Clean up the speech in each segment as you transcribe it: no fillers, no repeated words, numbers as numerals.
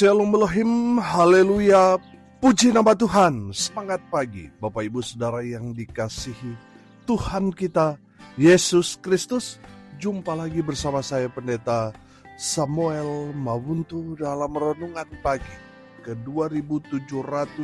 Shalom Elohim, haleluya, puji nama Tuhan. Semangat pagi Bapak Ibu Saudara yang dikasihi Tuhan kita Yesus Kristus. Jumpa lagi bersama saya Pendeta Samuel Mawuntu dalam renungan pagi ke 2739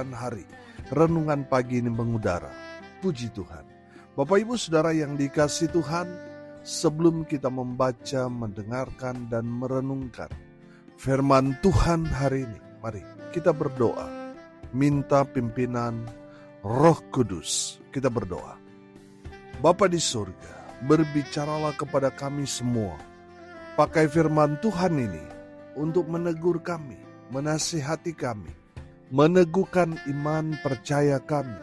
hari. Renungan pagi ini mengudara. Puji Tuhan. Bapak Ibu Saudara yang dikasihi Tuhan, sebelum kita membaca, mendengarkan dan merenungkan firman Tuhan hari ini, mari kita berdoa, minta pimpinan Roh Kudus. Kita berdoa. Bapa di surga, berbicaralah kepada kami semua. Pakai firman Tuhan ini untuk menegur kami, menasihati kami, meneguhkan iman percaya kami,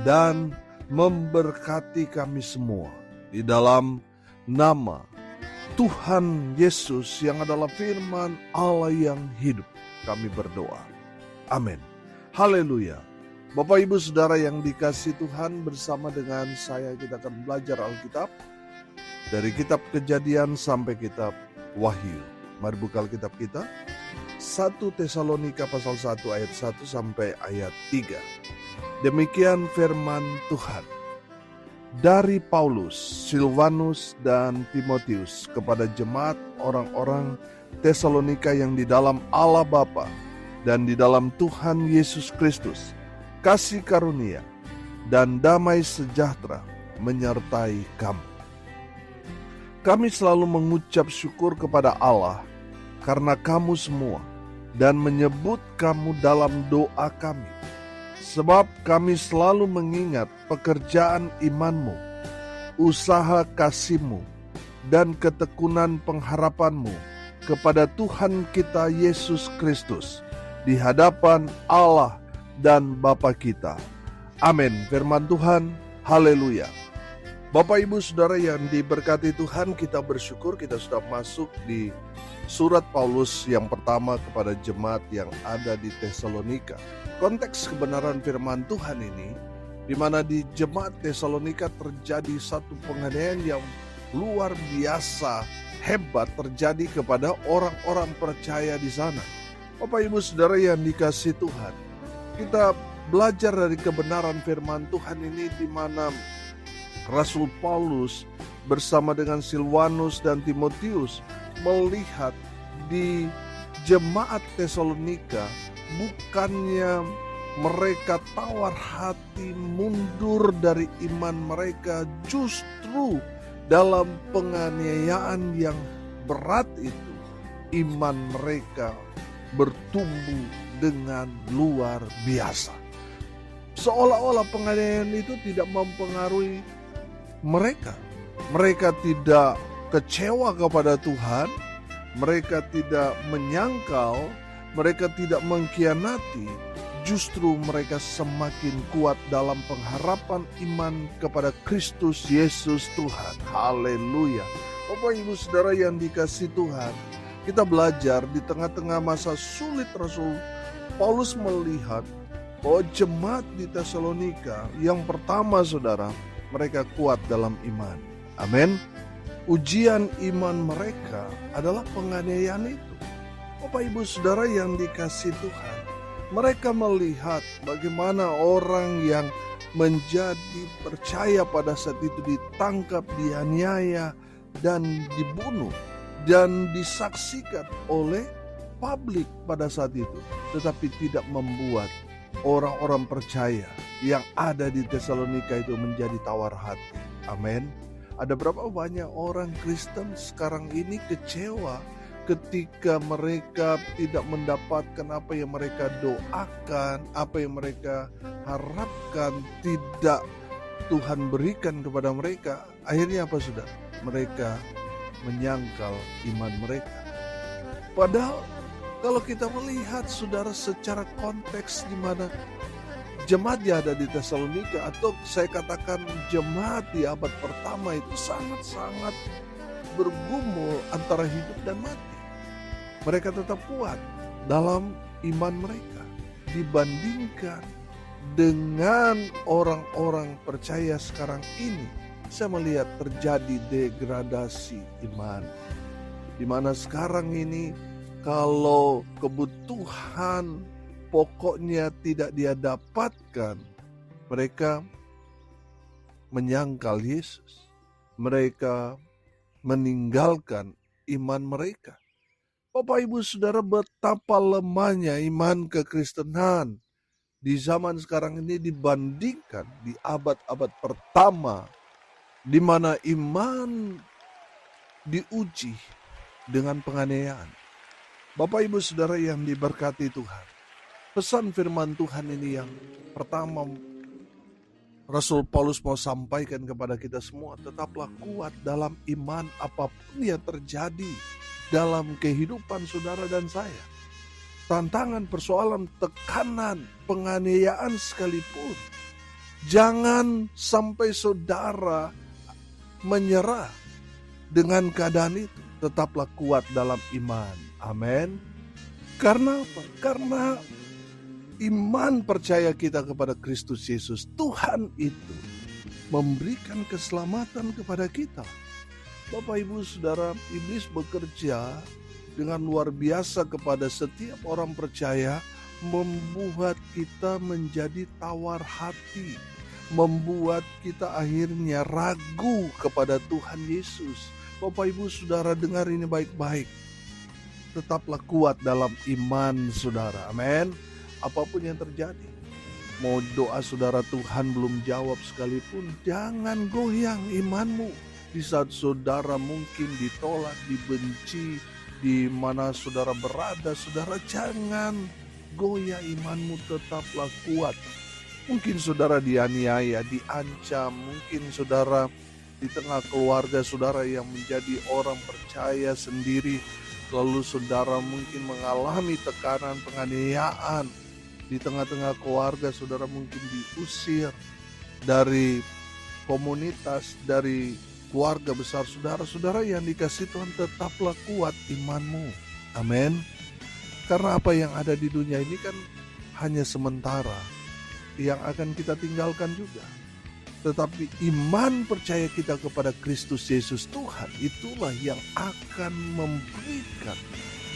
dan memberkati kami semua. Di dalam nama Tuhan Yesus yang adalah firman Allah yang hidup, kami berdoa. Amin. Haleluya. Bapak Ibu Saudara yang dikasihi Tuhan, bersama dengan saya kita akan belajar Alkitab dari kitab Kejadian sampai kitab Wahyu. Mari buka Alkitab kita. 1 Tesalonika pasal 1 ayat 1 sampai ayat 3. Demikian firman Tuhan. Dari Paulus, Silvanus, dan Timotius kepada jemaat orang-orang Tesalonika yang di dalam Allah Bapa dan di dalam Tuhan Yesus Kristus, kasih karunia dan damai sejahtera menyertai kamu. Kami selalu mengucap syukur kepada Allah karena kamu semua dan menyebut kamu dalam doa kami. Sebab kami selalu mengingat pekerjaan imanmu, usaha kasihmu, dan ketekunan pengharapanmu kepada Tuhan kita Yesus Kristus di hadapan Allah dan Bapa kita. Amin. Firman Tuhan, haleluya. Bapak Ibu Saudara yang diberkati Tuhan, kita bersyukur kita sudah masuk di surat Paulus yang pertama kepada jemaat yang ada di Tesalonika. Konteks kebenaran firman Tuhan ini, di mana di jemaat Tesalonika terjadi satu penganiayaan yang luar biasa hebat terjadi kepada orang-orang percaya di sana. Bapak Ibu Saudara yang dikasihi Tuhan, kita belajar dari kebenaran firman Tuhan ini, di mana Rasul Paulus bersama dengan Silvanus dan Timotius melihat di jemaat Tesalonika, bukannya mereka tawar hati mundur dari iman mereka, justru dalam penganiayaan yang berat itu, iman mereka bertumbuh dengan luar biasa. Seolah-olah penganiayaan itu tidak mempengaruhi mereka. Mereka tidak kecewa kepada Tuhan, mereka tidak menyangkal, mereka tidak mengkhianati, justru mereka semakin kuat dalam pengharapan iman kepada Kristus Yesus Tuhan. Haleluya. Bapak Ibu Saudara yang dikasihi Tuhan, kita belajar di tengah-tengah masa sulit Rasul Paulus melihat bahwa jemaat di Tesalonika yang pertama saudara, mereka kuat dalam iman. Amin. Ujian iman mereka adalah penganiayaan itu. Bapak Ibu Saudara yang dikasihi Tuhan, mereka melihat bagaimana orang yang menjadi percaya pada saat itu ditangkap, dianiaya, dan dibunuh, dan disaksikan oleh publik pada saat itu. Tetapi tidak membuat orang-orang percaya yang ada di Tesalonika itu menjadi tawar hati. Amin. Ada berapa banyak orang Kristen sekarang ini kecewa ketika mereka tidak mendapatkan apa yang mereka doakan, apa yang mereka harapkan, tidak Tuhan berikan kepada mereka. Akhirnya apa sudah? Mereka menyangkal iman mereka. Padahal kalau kita melihat saudara secara konteks di mana jemaat yang ada di Tesalonika, atau saya katakan jemaat di abad pertama itu sangat-sangat bergumul antara hidup dan mati. Mereka tetap kuat dalam iman mereka dibandingkan dengan orang-orang percaya sekarang ini. Saya melihat terjadi degradasi iman, di mana sekarang ini Kalau kebutuhan pokoknya tidak dia dapatkan, mereka menyangkal Yesus. Mereka meninggalkan iman mereka. Bapak Ibu Saudara, betapa lemahnya iman kekristenan di zaman sekarang ini dibandingkan di abad-abad pertama, di mana iman diuji dengan penganiayaan. Bapak Ibu Saudara yang diberkati Tuhan, pesan firman Tuhan ini yang pertama Rasul Paulus mau sampaikan kepada kita semua, tetaplah kuat dalam iman apapun yang terjadi dalam kehidupan saudara dan saya. Tantangan, persoalan, tekanan, penganiayaan sekalipun. Jangan sampai saudara menyerah dengan keadaan itu. Tetaplah kuat dalam iman. Amin. Karena apa? Karena iman percaya kita kepada Kristus Yesus, Tuhan itu memberikan keselamatan kepada kita. Bapak Ibu Saudara, iblis bekerja dengan luar biasa kepada setiap orang percaya, membuat kita menjadi tawar hati, membuat kita akhirnya ragu kepada Tuhan Yesus. Bapak Ibu Saudara, dengar ini baik-baik. Tetaplah kuat dalam iman saudara. Amin. Apapun yang terjadi, mau doa saudara Tuhan belum jawab sekalipun, jangan goyang imanmu. Di saat saudara mungkin ditolak, dibenci, di mana saudara berada, saudara jangan goyah imanmu, tetaplah kuat. Mungkin saudara dianiaya, diancam, mungkin saudara di tengah keluarga saudara yang menjadi orang percaya sendiri, lalu saudara mungkin mengalami tekanan, penganiayaan. Di tengah-tengah keluarga saudara mungkin diusir dari komunitas, dari keluarga besar saudara. Saudara yang dikasihi Tuhan, tetaplah kuat imanmu. Amin. Karena apa yang ada di dunia ini kan hanya sementara, yang akan kita tinggalkan juga. Tetapi iman percaya kita kepada Kristus Yesus Tuhan, itulah yang akan memberikan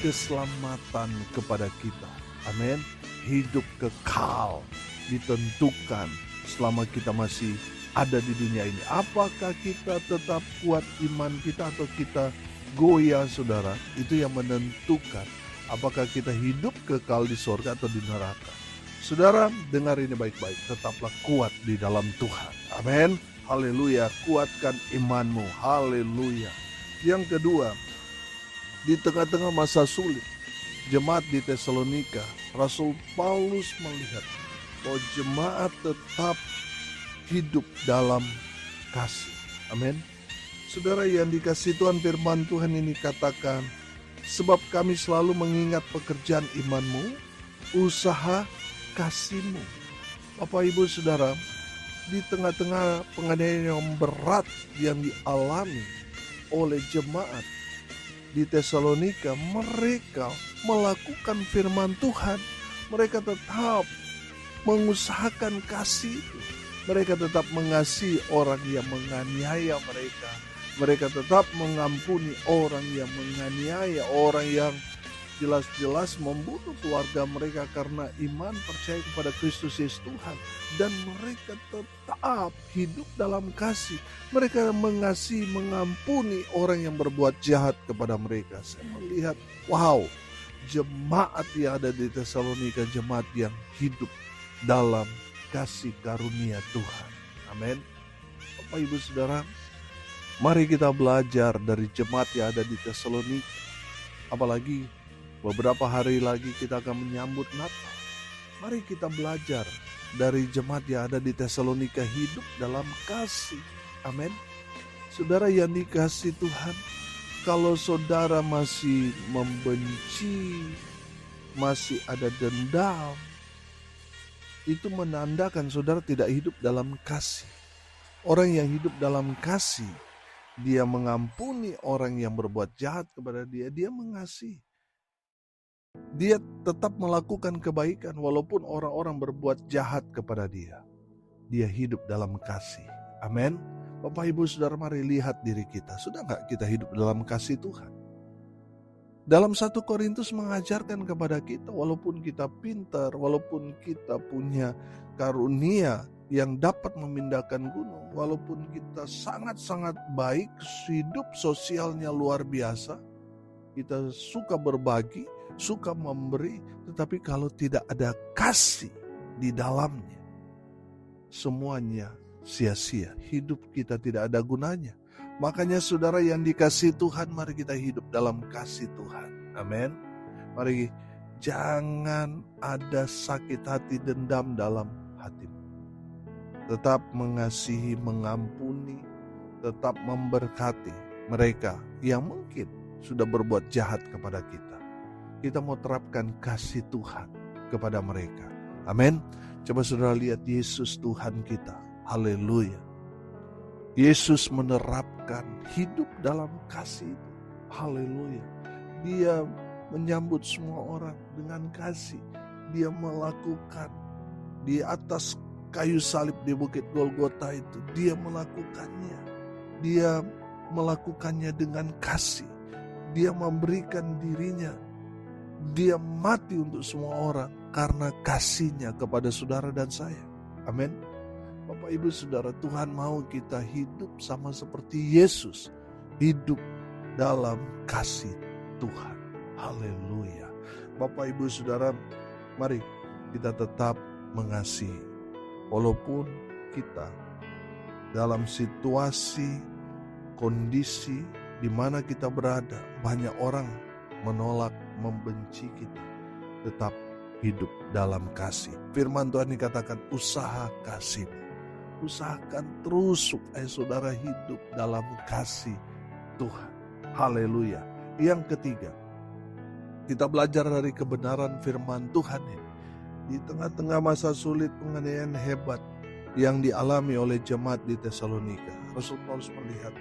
keselamatan kepada kita. Amin. Hidup kekal ditentukan selama kita masih ada di dunia ini. Apakah kita tetap kuat iman kita atau kita goyah saudara? Itu yang menentukan apakah kita hidup kekal di surga atau di neraka. Saudara, dengar ini baik-baik. Tetaplah kuat di dalam Tuhan. Amin. Haleluya. Kuatkan imanmu. Haleluya. Yang kedua, di tengah-tengah masa sulit, jemaat di Tesalonika, Rasul Paulus melihat bahwa jemaat tetap hidup dalam kasih. Amin. Saudara yang dikasihi Tuhan, firman Tuhan ini katakan, sebab kami selalu mengingat pekerjaan imanmu, usaha kasihmu. Bapak Ibu Saudara, di tengah-tengah penganiayaan yang berat yang dialami oleh jemaat di Tesalonika, mereka melakukan firman Tuhan. Mereka tetap mengusahakan kasih itu. Mereka tetap mengasihi orang yang menganiaya mereka. Mereka tetap mengampuni orang yang menganiaya, orang yang jelas-jelas membunuh keluarga mereka karena iman percaya kepada Kristus Yesus Tuhan. Dan mereka tetap hidup dalam kasih. Mereka mengasihi, mengampuni orang yang berbuat jahat kepada mereka. Saya melihat, wow, jemaat yang ada di Tesalonika, jemaat yang hidup dalam kasih karunia Tuhan. Amin. Bapak Ibu Saudara, mari kita belajar dari jemaat yang ada di Tesalonika. Apalagi beberapa hari lagi kita akan menyambut Natal. Mari kita belajar dari jemaat yang ada di Tesalonika, hidup dalam kasih. Amin. Saudara yang dikasihi Tuhan, kalau saudara masih membenci, masih ada dendam, itu menandakan saudara tidak hidup dalam kasih. Orang yang hidup dalam kasih, dia mengampuni orang yang berbuat jahat kepada dia, dia mengasihi. Dia tetap melakukan kebaikan walaupun orang-orang berbuat jahat kepada dia. Dia hidup dalam kasih. Amin. Bapak Ibu Saudara, mari lihat diri kita. Sudah gak kita hidup dalam kasih Tuhan? Dalam 1 Korintus mengajarkan kepada kita, walaupun kita pintar, walaupun kita punya karunia yang dapat memindahkan gunung, walaupun kita sangat-sangat baik, hidup sosialnya luar biasa, kita suka berbagi, suka memberi, tetapi kalau tidak ada kasih di dalamnya, semuanya sia-sia. Hidup kita tidak ada gunanya. Makanya saudara yang dikasihi Tuhan, mari kita hidup dalam kasih Tuhan. Amin. Mari jangan ada sakit hati, dendam dalam hatimu. Tetap mengasihi, mengampuni, tetap memberkati mereka yang mungkin sudah berbuat jahat kepada kita. Kita mau terapkan kasih Tuhan kepada mereka. Amin. Coba saudara lihat Yesus Tuhan kita. Haleluya. Yesus menerapkan hidup dalam kasih itu. Haleluya. Dia menyambut semua orang dengan kasih. Dia melakukan di atas kayu salib di Bukit Golgota itu. Dia melakukannya. Dia melakukannya dengan kasih. Dia memberikan dirinya. Dia mati untuk semua orang karena kasihnya kepada saudara dan saya. Amin. Bapak Ibu Saudara, Tuhan mau kita hidup sama seperti Yesus. Hidup dalam kasih Tuhan. Haleluya. Bapak Ibu Saudara, mari kita tetap mengasihi. Walaupun kita dalam situasi, kondisi di mana kita berada, banyak orang menolak, membenci kita. Tetap hidup dalam kasih. Firman Tuhan dikatakan usaha kasih. Usahakan terus supaya saudara hidup dalam kasih Tuhan. Haleluya. Yang ketiga, kita belajar dari kebenaran firman Tuhan ini. Di tengah-tengah masa sulit, penganiayaan hebat yang dialami oleh jemaat di Tesalonika, Rasul Paulus melihat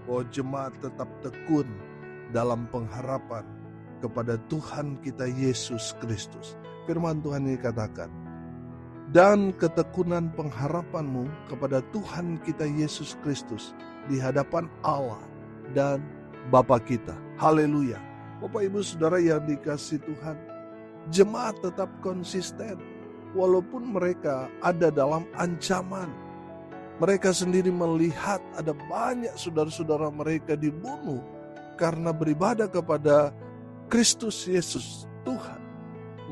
bahwa jemaat tetap tekun dalam pengharapan kepada Tuhan kita Yesus Kristus. Firman Tuhan ini katakan, dan ketekunan pengharapanmu kepada Tuhan kita Yesus Kristus di hadapan Allah dan Bapa kita. Haleluya. Bapak Ibu Saudara yang dikasihi Tuhan, jemaat tetap konsisten walaupun mereka ada dalam ancaman. Mereka sendiri melihat ada banyak saudara-saudara mereka dibunuh karena beribadah kepada Kristus Yesus Tuhan.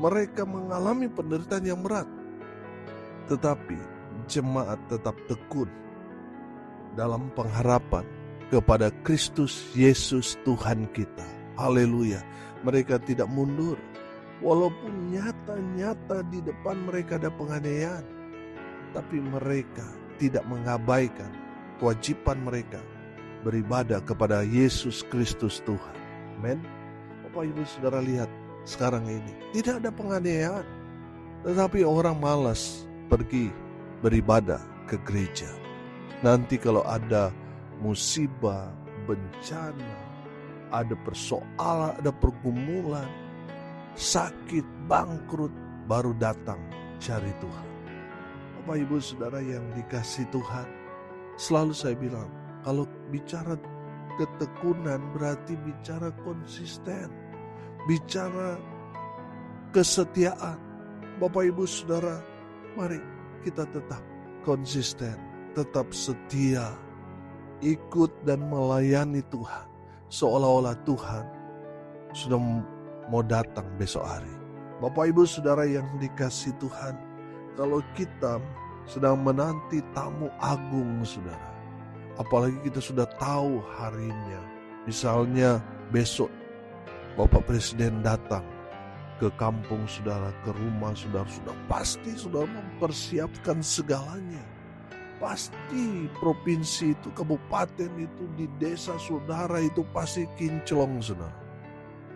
Mereka mengalami penderitaan yang berat. Tetapi jemaat tetap tekun dalam pengharapan kepada Kristus Yesus Tuhan kita. Haleluya. Mereka tidak mundur. Walaupun nyata-nyata di depan mereka ada penganiayaan, tapi mereka tidak mengabaikan kewajiban mereka beribadah kepada Yesus Kristus Tuhan. Amin. Bapak Ibu Saudara lihat sekarang ini tidak ada penganiayaan, tetapi orang malas pergi beribadah ke gereja. Nanti kalau ada musibah, bencana, ada persoalan, ada pergumulan, sakit, bangkrut, baru datang cari Tuhan. Bapak Ibu Saudara yang dikasihi Tuhan, selalu saya bilang, kalau bicara ketekunan berarti bicara konsisten, bicara kesetiaan. Bapak Ibu Saudara, mari kita tetap konsisten, tetap setia, ikut dan melayani Tuhan. Seolah-olah Tuhan sudah mau datang besok hari. Bapak Ibu Saudara yang dikasihi Tuhan, kalau kita sedang menanti tamu agung saudara, apalagi kita sudah tahu harinya, misalnya besok Bapak Presiden datang ke kampung saudara, ke rumah saudara, sudah pasti saudara mempersiapkan segalanya. Pasti provinsi itu, kabupaten itu, di desa saudara itu pasti kinclong saudara.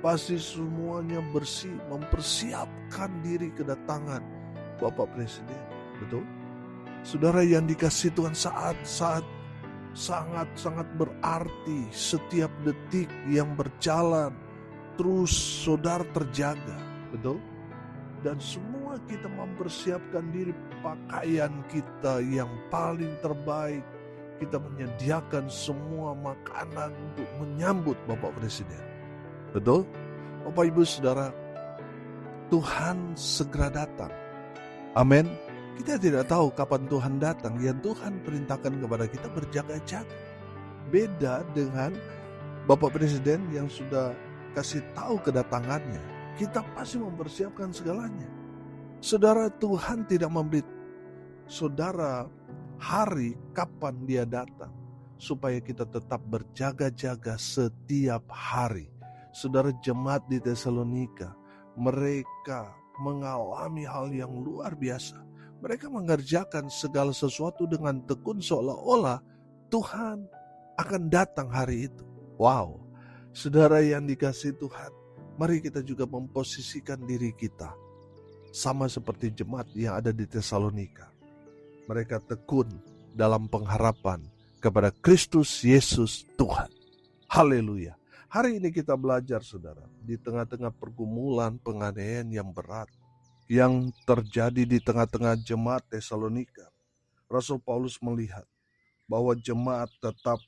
Pasti semuanya bersih, mempersiapkan diri kedatangan Bapak Presiden. Betul? Saudara yang dikasihi Tuhan, saat-saat sangat-sangat berarti, setiap detik yang berjalan terus saudara terjaga. Betul? Dan semua kita mempersiapkan diri, pakaian kita yang paling terbaik. Kita menyediakan semua makanan untuk menyambut Bapak Presiden. Betul? Bapak Ibu Saudara, Tuhan segera datang. Amin. Kita tidak tahu kapan Tuhan datang. Yang Tuhan perintahkan kepada kita berjaga-jaga. Beda dengan Bapak Presiden yang sudah kasih tahu kedatangannya. Kita pasti mempersiapkan segalanya. Saudara, Tuhan tidak memberi saudara hari kapan dia datang, supaya kita tetap berjaga-jaga setiap hari. Saudara, jemaat di Tesalonika, mereka mengalami hal yang luar biasa. Mereka mengerjakan segala sesuatu dengan tekun, seolah-olah Tuhan akan datang hari itu. Wow, saudara yang dikasihi Tuhan, mari kita juga memposisikan diri kita sama seperti jemaat yang ada di Tesalonika. Mereka tekun dalam pengharapan kepada Kristus Yesus Tuhan. Haleluya. Hari ini kita belajar, saudara, di tengah-tengah pergumulan penganiayaan yang berat yang terjadi di tengah-tengah jemaat Tesalonika. Rasul Paulus melihat bahwa jemaat tetap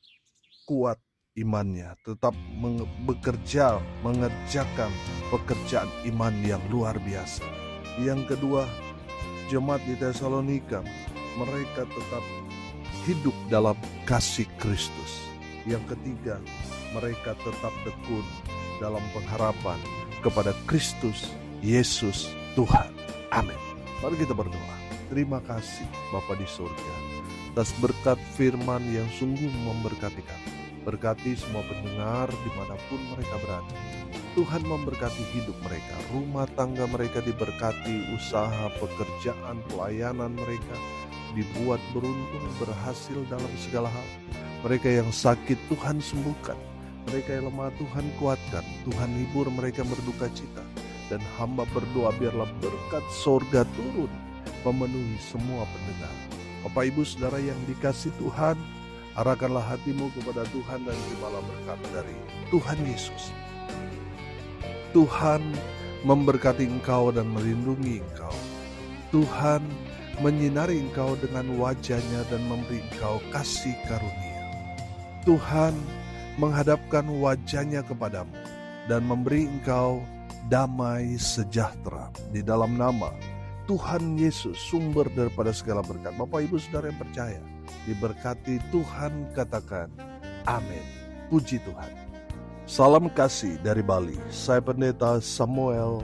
kuat imannya, tetap bekerja, mengerjakan pekerjaan iman yang luar biasa. Yang kedua, jemaat di Tesalonika, mereka tetap hidup dalam kasih Kristus. Yang ketiga, mereka tetap tekun dalam pengharapan kepada Kristus Yesus Tuhan. Amin. Mari kita berdoa. Terima kasih Bapa di surga atas berkat firman yang sungguh memberkati kami. Berkati semua pendengar dimanapun mereka berada. Tuhan memberkati hidup mereka, rumah tangga mereka diberkati, usaha, pekerjaan, pelayanan mereka dibuat beruntung, berhasil dalam segala hal. Mereka yang sakit Tuhan sembuhkan, mereka yang lemah Tuhan kuatkan, Tuhan hibur mereka berduka cita. Dan hamba berdoa biarlah berkat sorga turun memenuhi semua pendengar. Bapak Ibu Saudara yang dikasihi Tuhan, arahkanlah hatimu kepada Tuhan dan terimalah berkat dari Tuhan Yesus. Tuhan memberkati engkau dan melindungi engkau. Tuhan menyinari engkau dengan wajah-Nya dan memberi engkau kasih karunia. Tuhan menghadapkan wajah-Nya kepadamu dan memberi engkau damai sejahtera. Di dalam nama Tuhan Yesus, sumber daripada segala berkat. Bapak Ibu Saudara yang percaya, diberkati Tuhan, katakan amin. Puji Tuhan. Salam kasih dari Bali. Saya Pendeta Samuel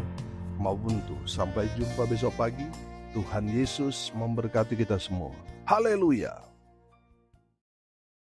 Mabuntu. Sampai jumpa besok pagi. Tuhan Yesus memberkati kita semua. Haleluya.